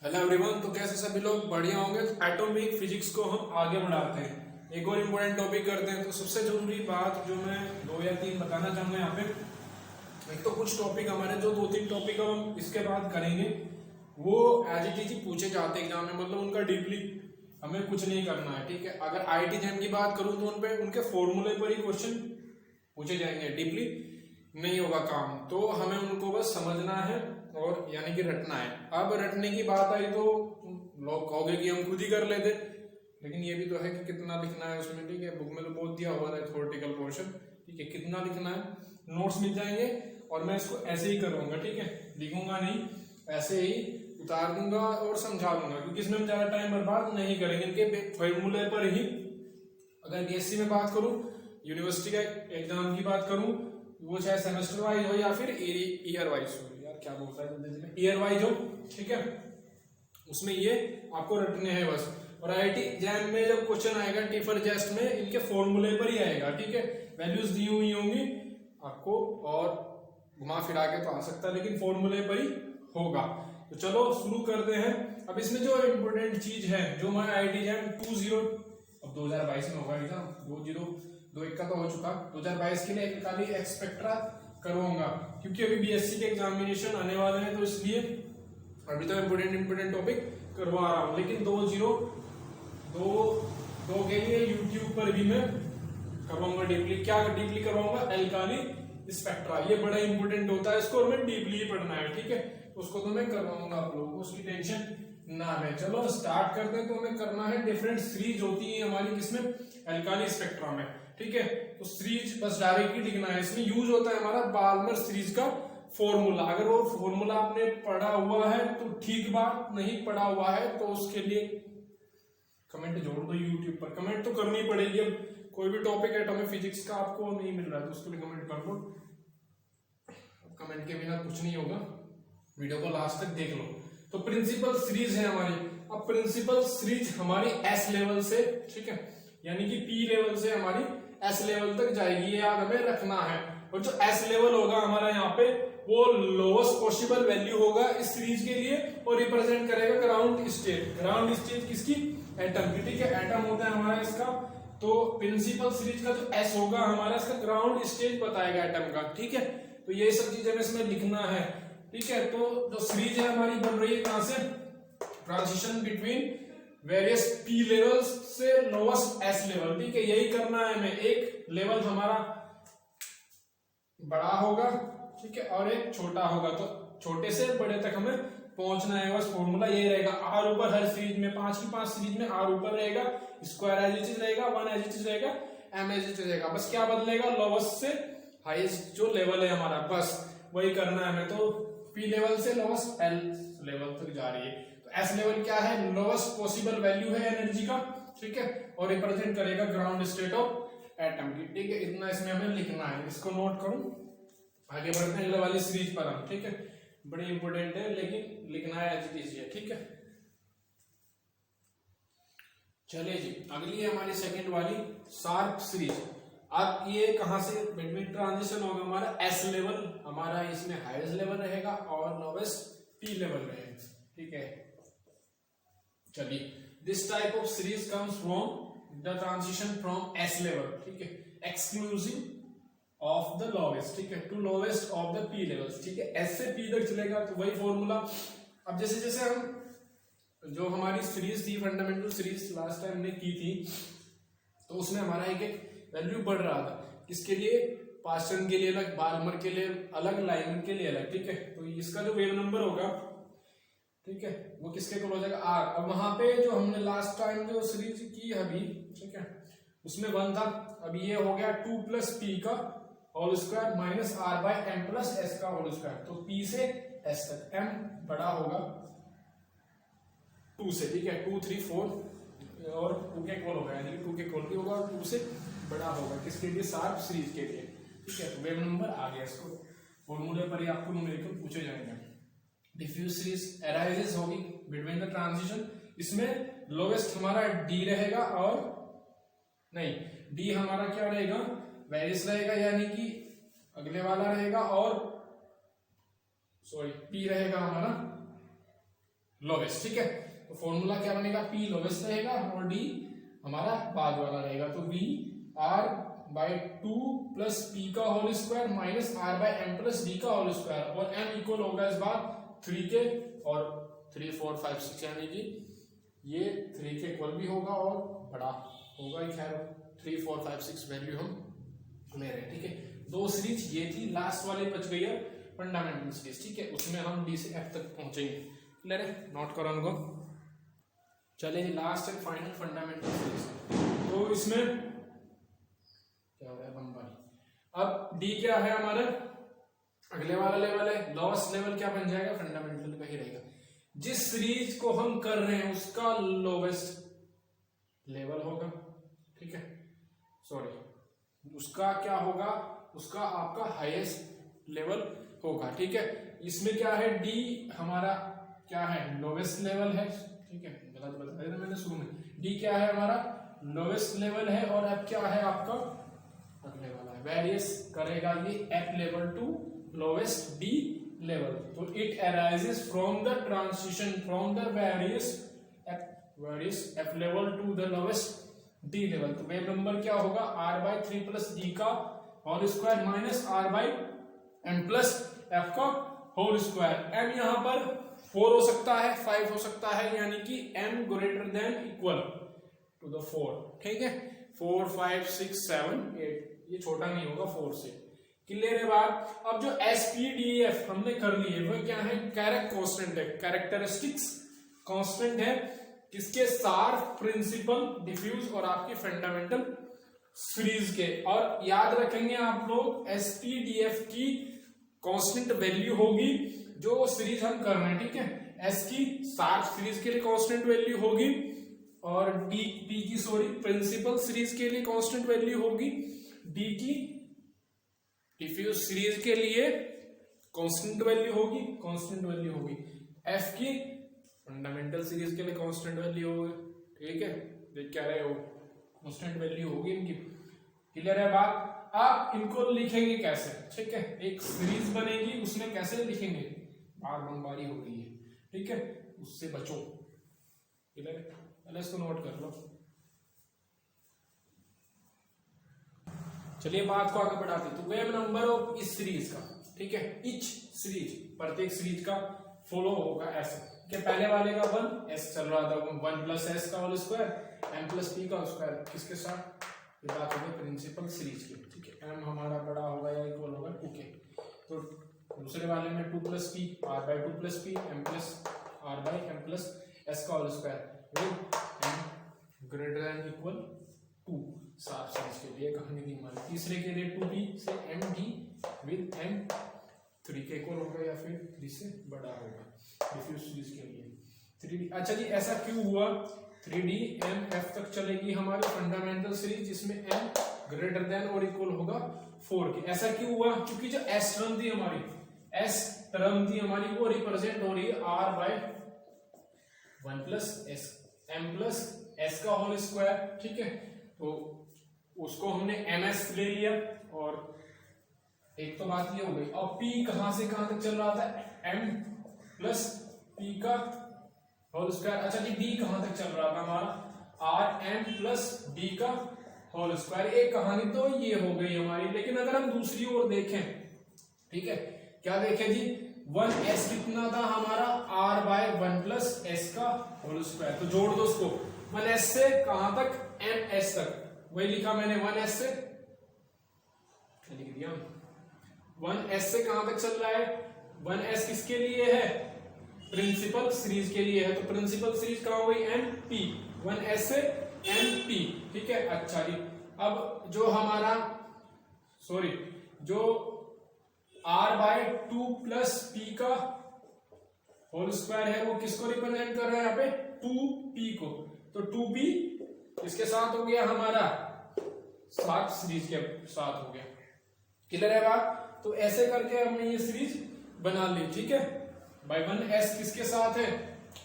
Hello everyone. तो कैसे सभी लोग बढ़िया होंगे। एटॉमिक फिजिक्स को हम आगे बढ़ाते हैं, एक और इम्पोर्टेंट टॉपिक करते हैं। तो सबसे जरूरी बात जो मैं 2 या 3 बताना चाहूंगा यहाँ पे, एक तो कुछ टॉपिक हमारे जो 2-3 टॉपिक हम इसके बाद करेंगे वो एज इट इज पूछे जाते हैं एग्जाम में, मतलब उनका डीपली हमें कुछ नहीं करना है। ठीक है, अगर आईटी जैम की बात करूँ तो उनपे उनके फॉर्मूले पर ही क्वेश्चन पूछे जाएंगे, डीपली नहीं होगा काम। तो हमें उनको बस समझना है और यानी कि रटना है। अब रटने की बात आई तो लोग कहोगे कि हम खुद ही कर लेते, लेकिन ये भी तो है कि कितना लिखना है उसमें। ठीक है, बुक में तो बहुत दिया हुआ है थ्योरेटिकल पोर्शन। ठीक है, कितना लिखना है, नोट्स मिल जाएंगे और मैं इसको ऐसे ही करूंगा। ठीक है, लिखूंगा नहीं, ऐसे ही उतार दूंगा और समझा दूंगा, क्योंकि इसमें हम ज्यादा टाइम बर्बाद नहीं करेंगे। इनके फॉर्मूले पर ही अगर बीएससी में बात करूं, यूनिवर्सिटी का एग्जाम की बात करूं, वो चाहे सेमेस्टर वाइज हो या फिर ईयर वाइज हो, यार क्या बोलता है, ईयर वाइज हो, ठीक है, उसमें ये आपको रटने हैं बस। और आईआईटी जैम में जब क्वेश्चन आएगा टीफर जेस्ट में, इनके फॉर्मूले पर ही आएगा। ठीक है, वैल्यूज दी हुई होंगी आपको और घुमा फिरा के तो आ सकता है, लेकिन फॉर्मूले पर ही होगा। तो चलो शुरू करते हैं। अब इसमें जो इम्पोर्टेंट चीज है, जो हमारा आईआईटी जैम 2022 में होगा एग्जाम, 2021 का तो हो चुका, 2022 के लिए एक खाली एक्सपेक्ट्रा करवाऊंगा, क्योंकि अभी बीएससी के एग्जामिनेशन आने वाले हैं, तो इसलिए अभी तो इम्पोर्टेंट टॉपिक करवा रहा हूँ। लेकिन 2022 के लिए यूट्यूब पर भी मैं करवाऊंगा डीपली। क्या डीपली करवाऊंगा? एल्काली स्पेक्ट्रा, ये बड़ा इंपॉर्टेंट होता है, इसको हमें डीपली पढ़ना है। ठीक है, उसको तो मैं करवाऊंगा आप लोगों को, उसकी टेंशन ना है। चलो स्टार्ट करते हैं। तो हमें करना है, डिफरेंट सीरीज होती है हमारी किसमें, एल्काली स्पेक्ट्रा में। ठीक है, तो सीरीज बस डायरेक्टली लिखना है। इसमें यूज होता है हमारा बाल्मर सीरीज का फॉर्मूला। अगर वो फॉर्मूला आपने पढ़ा हुआ है तो ठीक बात, नहीं पढ़ा हुआ है तो उसके लिए कमेंट जोड़ दो यूट्यूब पर। कमेंट तो करनी पड़ेगी। अब कोई भी टॉपिक एटॉमिक फिजिक्स का आपको नहीं मिल रहा है तो उसके लिए कमेंट कर दो। कमेंट के बिना कुछ नहीं होगा, वीडियो को लास्ट तक देख लो। तो प्रिंसिपल सीरीज है हमारी। अब प्रिंसिपल सीरीज हमारी एस लेवल से, ठीक है, यानी कि पी लेवल से हमारी एस लेवल तक जाएगी, ये याद हमें रखना है। और जो एस लेवल होगा हमारा यहाँ पे, वो लोएस्ट पॉसिबल वैल्यू होगा इस सीरीज के लिए और रिप्रेजेंट करेगा ग्राउंड स्टेट। ग्राउंड स्टेट किसकी? एटम की। ठीक है, एटम होता है हमारा इसका। तो प्रिंसिपल सीरीज का जो एस होगा हमारा, इसका ग्राउंड स्टेट बताएगा एटम का। ठीक है, तो ये सब चीजें हमें इसमें लिखना है। ठीक है, तो जो सीरीज है हमारी बन रही है कहां से, transition between various P levels से लोएस्ट एस लेवल। ठीक है, यही करना है हमें। एक लेवल हमारा बड़ा होगा, ठीक है, और एक छोटा होगा, तो छोटे से बड़े तक हमें पहुंचना है। बस फॉर्मूला ये रहेगा, आर ऊपर हर सीरीज में, 5 की 5 सीरीज में आर ऊपर रहेगा, स्क्वायर एज इट इज रहेगा, 1 एज इट इज रहेगा, एम एज इट इज रहेगा। बस क्या बदलेगा, लोएस्ट से हाईएस्ट जो लेवल है हमारा, बस वही करना है हमें। तो पी लेवल से लोएस्ट एल लेवल तक जा रही है। तो एस लेवल क्या है, लोएस्ट पॉसिबल वैल्यू है एनर्जी का। ठीक है, और रिप्रेजेंट करेगा ग्राउंड स्टेट ऑफ एटम की। ठीक है, इतना इसमें हमें लिखना है, इसको नोट करूं। आगे बढ़ते हैं अगले वाली सीरीज पर हम। ठीक है, बड़ी इंपॉर्टेंट है लेकिन लिखना है एज इट इज है। ठीक है, चलिए जी, अगली है हमारी सेकंड वाली शार्प सीरीज। अब ये कहां से बिटवीन ट्रांजिशन होगा हमारा, एस लेवल हमारा इसमें हाईएस्ट लेवल रहेगा और लोवेस्ट पी लेवल रहेगा। ठीक है, चलिए, this type of series comes from the transition from S level, ठीक है, एक्सक्लूसिव ऑफ द लोवेस्ट, ठीक है, to lowest of the P levels. ठीक है, एस से पी तक चलेगा, तो वही फॉर्मूला। अब जैसे जैसे हम जो हमारी सीरीज थी, फंडामेंटल सीरीज लास्ट टाइम हमने की थी, तो उसमें हमारा एक एक वैल्यू बढ़ रहा था। किसके लिए? पास्टन के लिए अलग, बाल्मर के लिए अलग, लाइमन के लिए अलग। ठीक है, तो इसका जो वेव नंबर होगा, ठीक है, वो किसके को हो जाएगा, आर। अब वहां पे जो हमने लास्ट टाइम जो सीरीज की अभी, ठीक है, उसमें 1 था, अभी ये हो गया 2 प्लस पी का whole square minus R by M plus S का होल स्क्वायर। तो पी से एस तक एम बड़ा होगा 2 से। ठीक है, 2 3 4 और 2 के इक्वल होगा, यानी 2 के इक्वल भी होगा और 2 से बड़ा होगा। किसके लिए? शार्प सीरीज के लिए। ठीक है, तो वेव नंबर आ गया। इसको फॉर्मूले पर ही आपको न्यूमेरिकल पूछे जाएंगे। डिफ्यूज सीरीज अराइजेस होगी बिटवीन द ट्रांजिशन। इसमें लोवेस्ट हमारा डी रहेगा, और नहीं, डी हमारा क्या रहेगा, वेरियस रहेगा, यानी कि अगले वाला रहेगा, और सॉरी पी रहेगा हमारा लोवेस्ट, ठीक है। तो फॉर्मूला क्या बनेगा, पी लोवेस्ट रहेगा और डी हमारा बाद वाला रहेगा। तो v R by 2 plus P का whole square minus R by M plus D का होल स्क्वायर, और एम इक्वल होगा इस बार 3 के और 3 4 5 6, यानी कि ये 3 के इक्वल भी होगा और बड़ा होगा ही। खैर 3 4 5 6 वैल्यू हम ले रहे हैं, ठीक है। दो सीरीज ये थी, लास्ट वाली बच गई है फंडामेंटल सीरीज, ठीक है। उसमें हम डी से एफ तक पहुंचेंगे। क्लियर है, नोट करो उनको। चले जी last and final fundamental series. तो इसमें क्या हो रहा है, बम्बारी। अब डी क्या है हमारा, अगले वाला लेवल है। लोवेस्ट लेवल क्या बन जाएगा, फंडामेंटल का ही रहेगा। जिस सीरीज को हम कर रहे हैं उसका लोवेस्ट लेवल होगा, ठीक है। सॉरी, उसका क्या होगा, उसका आपका हाईएस्ट लेवल होगा, ठीक है। इसमें क्या है, डी हमारा क्या है, लोवेस्ट लेवल है, ठीक है। गलत बता दिया मैंने शुरू में। डी क्या है हमारा, लोवेस्ट लेवल है, और अब क्या है आपका अगले वाला है, वेरियस करेगा ये F level to lowest D level. तो it arises from the transition from the various F level to the lowest D level. तो वेव नंबर क्या होगा, आर बाई 3 प्लस डी का whole square minus R by M plus F का whole square. M यहाँ पर 4 हो सकता है, 5 हो सकता है, यानी कि M greater than equal to the 4, ठीक है। 4 5 6 7 8, ये छोटा नहीं होगा 4 से। क्लियर है बात। अब जो एसपीडीएफ हमने कर ली है वो क्या है, कैरेक्ट कांस्टेंट है, कैरेक्टरिस्टिक्स कांस्टेंट है, किसके, शार्प, प्रिंसिपल, डिफ्यूज और आपकी फंडामेंटल सीरीज के। और याद रखेंगे आप लोग, एसपीडीएफ की कांस्टेंट वैल्यू होगी जो सीरीज हम कर रहे हैं, ठीक है। एस की शार्प सीरीज के लिए कांस्टेंट वैल्यू होगी, और डी पी की सॉरी प्रिंसिपल सीरीज के लिए कांस्टेंट वैल्यू होगी, डी की डिफ्यूज सीरीज के लिए कांस्टेंट वैल्यू होगी, एफ की फंडामेंटल सीरीज के लिए कांस्टेंट वैल्यू होगी, ठीक है। देख क्या रहे हो, कांस्टेंट वैल्यू होगी इनकी। क्लियर है बात। आप इनको लिखेंगे कैसे, ठीक है। एक सीरीज बनेगी, उसमें कैसे लिखेंगे, बार बमबारी हो गई है, ठीक है, उससे बचो। क्लियर है, पहले इसको नोट कर लो। चलिए बात को आगे बढ़ाते। तो वेव नंबर ऑफ इस सीरीज का, ठीक है, इच सीरीज, प्रत्येक सीरीज का फॉलो होगा ऐसे कि पहले वाले का 1 एस चल रहा था, 1 प्लस एस का whole square M plus P का स्क्वायर, किसके साथ, ये बात होगी प्रिंसिपल सीरीज की, ठीक है। एम हमारा बड़ा होगा या इक्वल होगा 2 के। तो दूसरे वाले में 2 plus P R by 2 plus P M plus R by M plus S का whole square with M greater than equal 2, sharp series के लिए कहानी दी हमारी। तीसरे के लिए 2b से md विद m 3 के इक्वल होगा या फिर 3 से बड़ा होगा, डिफ्यूज सीरीज के लिए 3d। अच्छा जी, ऐसा क्यों हुआ, 3d m f तक चलेगी हमारी फंडामेंटल सीरीज, जिसमें m ग्रेटर देन और इक्वल होगा 4 के। ऐसा क्यों हुआ, क्योंकि जो s टर्म थी हमारी, s टर्म थी हमारी, वो रिप्रेजेंट हो रही है r by 1 plus s m plus s का होल स्क्वायर, ठीक है। तो उसको हमने ms ले लिया, और एक तो बात ये हो गई। और p कहां से कहां तक चल रहा था, m प्लस p का होल स्क्वायर। अच्छा जी, d कहां तक चल रहा था हमारा, r m प्लस d का होल स्क्वायर। एक कहानी तो ये हो गई हमारी। लेकिन अगर हम दूसरी ओर देखें, ठीक है, क्या देखें जी, 1s कितना था हमारा, r बाय 1 प्लस s का होल स्क्वायर। तो जोड़ दो उसको, 1s से कहां तक, ms तक, वही लिखा मैंने 1s से, लिख दिया 1s से कहां तक चल रहा है, 1s किसके लिए है, प्रिंसिपल सीरीज के लिए है। तो प्रिंसिपल सीरीज कहां हुई, mp, 1s से mp, ठीक है। अच्छा जी, अब जो हमारा सॉरी जो r बाय 2 प्लस p का होल स्क्वायर है, वो किसको रिप्रेजेंट कर रहा है यहाँ पे, 2p को। तो 2p इसके साथ हो गया हमारा, साथ सीरीज के साथ हो गया। क्लियर है बात। तो ऐसे करके हमने ये सीरीज बना ली, ठीक है। बाय 1s किसके साथ है,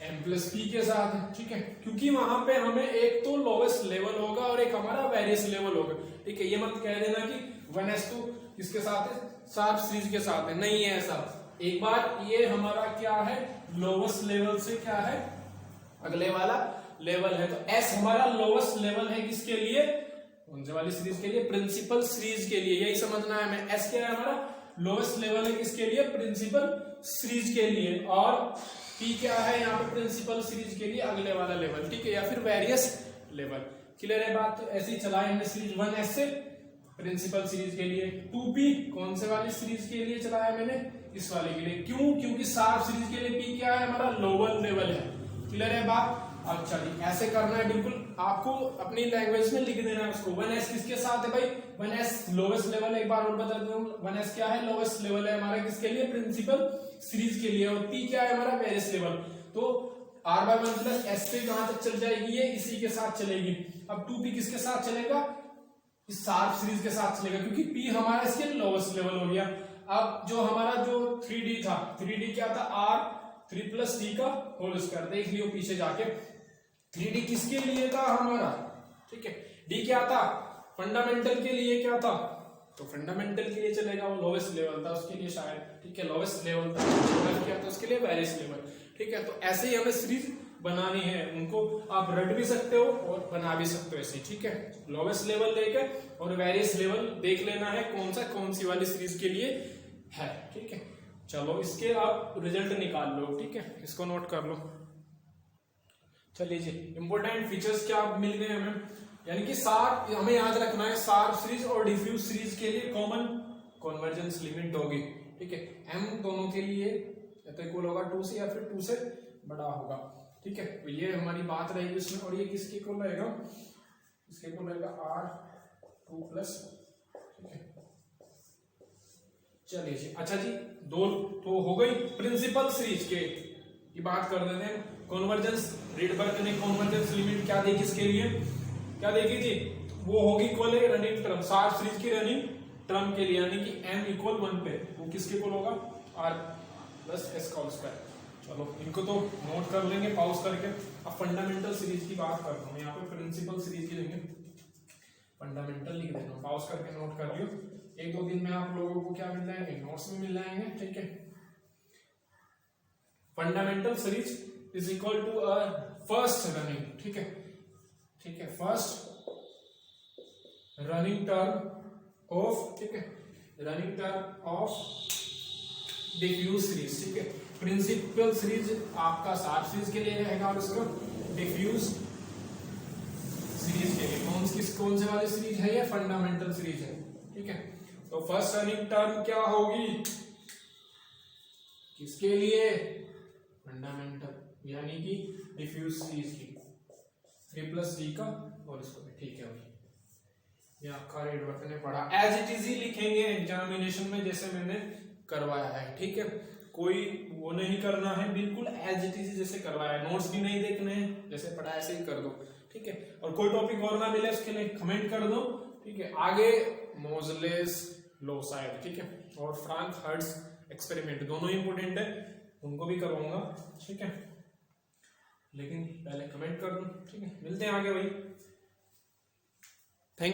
m प्लस p के साथ है, ठीक है। क्योंकि वहां पे हमें एक तो लोवेस्ट लेवल होगा और एक हमारा वेरियस लेवल होगा, ठीक है। ये मत कह देना कि 1s तो किसके साथ है, शार्प सीरीज के साथ है, नहीं है ऐसा। एक बार ये हमारा क्या है, लोवेस्ट लेवल से क्या है, अगले वाला लेवल है। तो एस हमारा लोवेस्ट लेवल है किसके लिए, कौन से वाली सीरीज के लिए, प्रिंसिपल सीरीज के लिए, यही समझना है हमें। एस क्या है हमारा, लोवेस्ट लेवल है किसके लिए, प्रिंसिपल सीरीज के लिए, और पी क्या है यहाँ पे, प्रिंसिपल सीरीज के लिए अगले वाला लेवल, ठीक है, या फिर वेरियस लेवल। क्लियर है बात। तो ऐसे ही चलाए हमने सीरीज 1S से प्रिंसिपल सीरीज के लिए, 2P कौन से वाली सीरीज के लिए चलाया मैंने, इस वाले के लिए। क्यों, क्योंकि शार्प सीरीज के लिए पी क्या है हमारा, लोअर लेवल है। क्लियर है बात। अब चलिए ऐसे करना है, बिल्कुल आपको अपनी लैंग्वेज में लिख देना है उसको। 1S किसके साथ है भाई, 1S लोवेस्ट लेवल है। एक बार और बता दूं, 1S क्या है, लोवेस्ट लेवल है हमारा किसके लिए, प्रिंसिपल सीरीज के लिए, और P क्या है हमारा, वेरियस लेवल। तो R/1 प्लस S से कहां तक चल जाएगी, ये इसी के साथ चलेगी। अब 2P किसके साथ चलेगा, इस शार्प सीरीज के साथ चलेगा, क्योंकि P हमारा इसके लोवेस्ट लेवल हो गया। अब जो हमारा जो 3D था, 3D क्या था, R3 + D का होल स्क्वायर, देख लियो पीछे जाके। 3D किसके लिए था हमारा, ठीक है, D क्या था, फंडामेंटल के लिए क्या था, तो फंडामेंटल के लिए चलेगा, वो लोवेस्ट लेवल था उसके लिए शायद, ठीक है, लोवेस्ट लेवल था, क्या था उसके लिए, वेरियस लेवल, ठीक है। तो ऐसे ही हमें सीरीज बनानी है, उनको आप रट भी सकते हो और बना भी सकते हो ऐसे, ठीक है। लोवेस्ट लेवल लेके और वेरियस लेवल देख लेना है कौन सी वाली सीरीज के लिए है, ठीक है। चलो इसके आप रिजल्ट निकाल लो, ठीक है, इसको नोट कर लो। चलिए जी, इंपॉर्टेंट फीचर्स क्या मिल गए हमें, यानी कि शार्प हमें याद रखना है, शार्प सीरीज और डिफ्यूज सीरीज के लिए कॉमन कन्वर्जेंस लिमिट होगी, ठीक है। m दोनों के लिए या तो इक्वल होगा 2 से या फिर 2 से बड़ा होगा, ठीक है। तो ये हमारी बात रहेगी इसमें, और ये किसके इक्वल रहेगा, इसके इक्वल रहेगा R2+, ठीक है। चलिए जी, अच्छा जी, दो तो हो गई प्रिंसिपल सीरीज के, ये बात कर देते हैं। कन्वर्जेंस, रीडबर्ग ने कन्वर्जेंस लिमिट क्या देखी इसके लिए, क्या देखी थी, वो होगी इक्वल है रनिंग टर्म, शार्प सीरीज की रनिंग टर्म के लिए, यानी कि m = 1 पे, वो किसके इक्वल होगा, R+S²। चलो इनको तो नोट कर लेंगे पॉज करके। अब फंडामेंटल सीरीज की बात करता हूँ, यहाँ पे प्रिंसिपल सीरीज की लेंगे, फंडामेंटल लिख देना, पॉज करके नोट कर लियो। 1-2 दिन में आप लोगों को क्या मिल जाएंगे, नोट्स में मिल जाएंगे, ठीक है। Fundamental series is equal to a first running, ठीक है, ठीक है, फर्स्ट रनिंग टर्म ऑफ, ठीक है, running term of diffuse series, ठीक है। प्रिंसिपल सीरीज आपका शार्प सीरीज के लिए रहेगा, और इसका डिफ्यूज सीरीज के लिए कौन से वाली सीरीज है, ये फंडामेंटल सीरीज है, ठीक है। तो फर्स्ट रनिंग टर्म क्या होगी, किसके लिए, फंडामेंटल, यानी कि डिफ्यूज सीरीज की, 3+D का, और इसको भी, ठीक है। ये आपका रीडबर्ग ने पढ़ा, एज इट इज ही लिखेंगे एग्जामिनेशन में जैसे मैंने करवाया है, ठीक है। कोई वो नहीं करना है, बिल्कुल एज इट इज जैसे करवाया है, नोट्स भी नहीं देखने हैं, जैसे पढ़ा ऐसे ही कर दो, ठीक है। और कोई टॉपिक और ना मिले उसके लिए कमेंट कर दो, ठीक है। आगे मोजलेस लॉ शायद, ठीक है, और फ्रैंक हर्ट्ज एक्सपेरिमेंट, दोनों इंपोर्टेंट है, उनको भी करवाऊंगा, ठीक है। लेकिन पहले कमेंट कर दो, ठीक है। मिलते हैं आगे भाई।